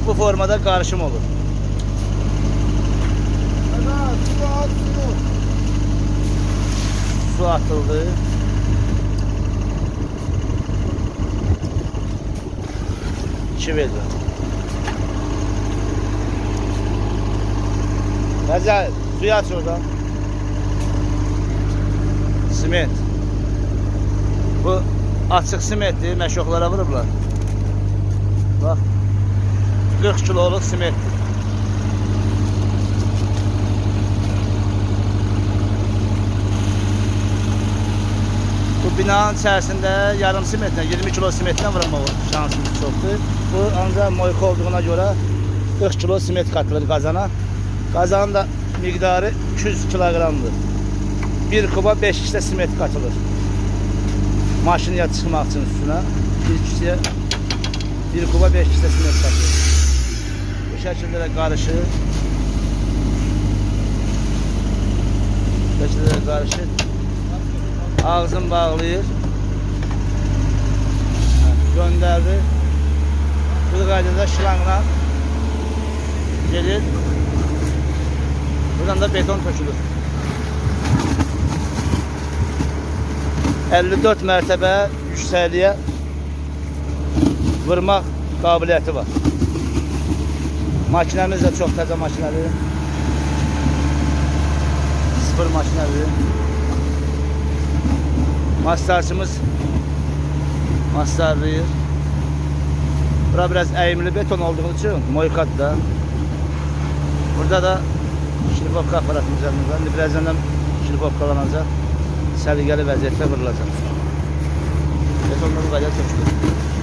bu formada karışım olur. Su atıldı. Çivildi. Güzel. Suyu aç oradan. Siment. Bu açık simentdir. Məşoqlara vurublar. Bak. 40 kiloluk simentdir. Bu binanın içerisinde yarım simentle 20 kilo simentle vurulma şansımız çoktur. Bu ancak moyka olduğuna göre 40 kilo siment katılır kazana. Kazanın da miktarı 200 kilogramdır. 1 kuba 5 kişide siment katılır. Maşinaya çıkmak için üstüne 1 kişiye 1 kuba 5 kişide siment katılır. Bu şekilde de karışır. Bu şekilde de karışır. Ağzını bağlayır. Gönderdi. Bu qaydada şılangla gelir. Buradan da beton tökülür. 54 mərtəbə yüksəkliyə vurmaq qabiliyyəti var. Makinemiz de çok təzə makinədir. Sıfır makinədir. Mastarçımız mastarlayır. Bura biraz eğimli beton olduğu için moykat da. Burada da şilifovka aparatımız var. Birazdan şilifovkalanacak. Səliqəli vəziyyətdə vurulacaq. Betonları qayda tökülür.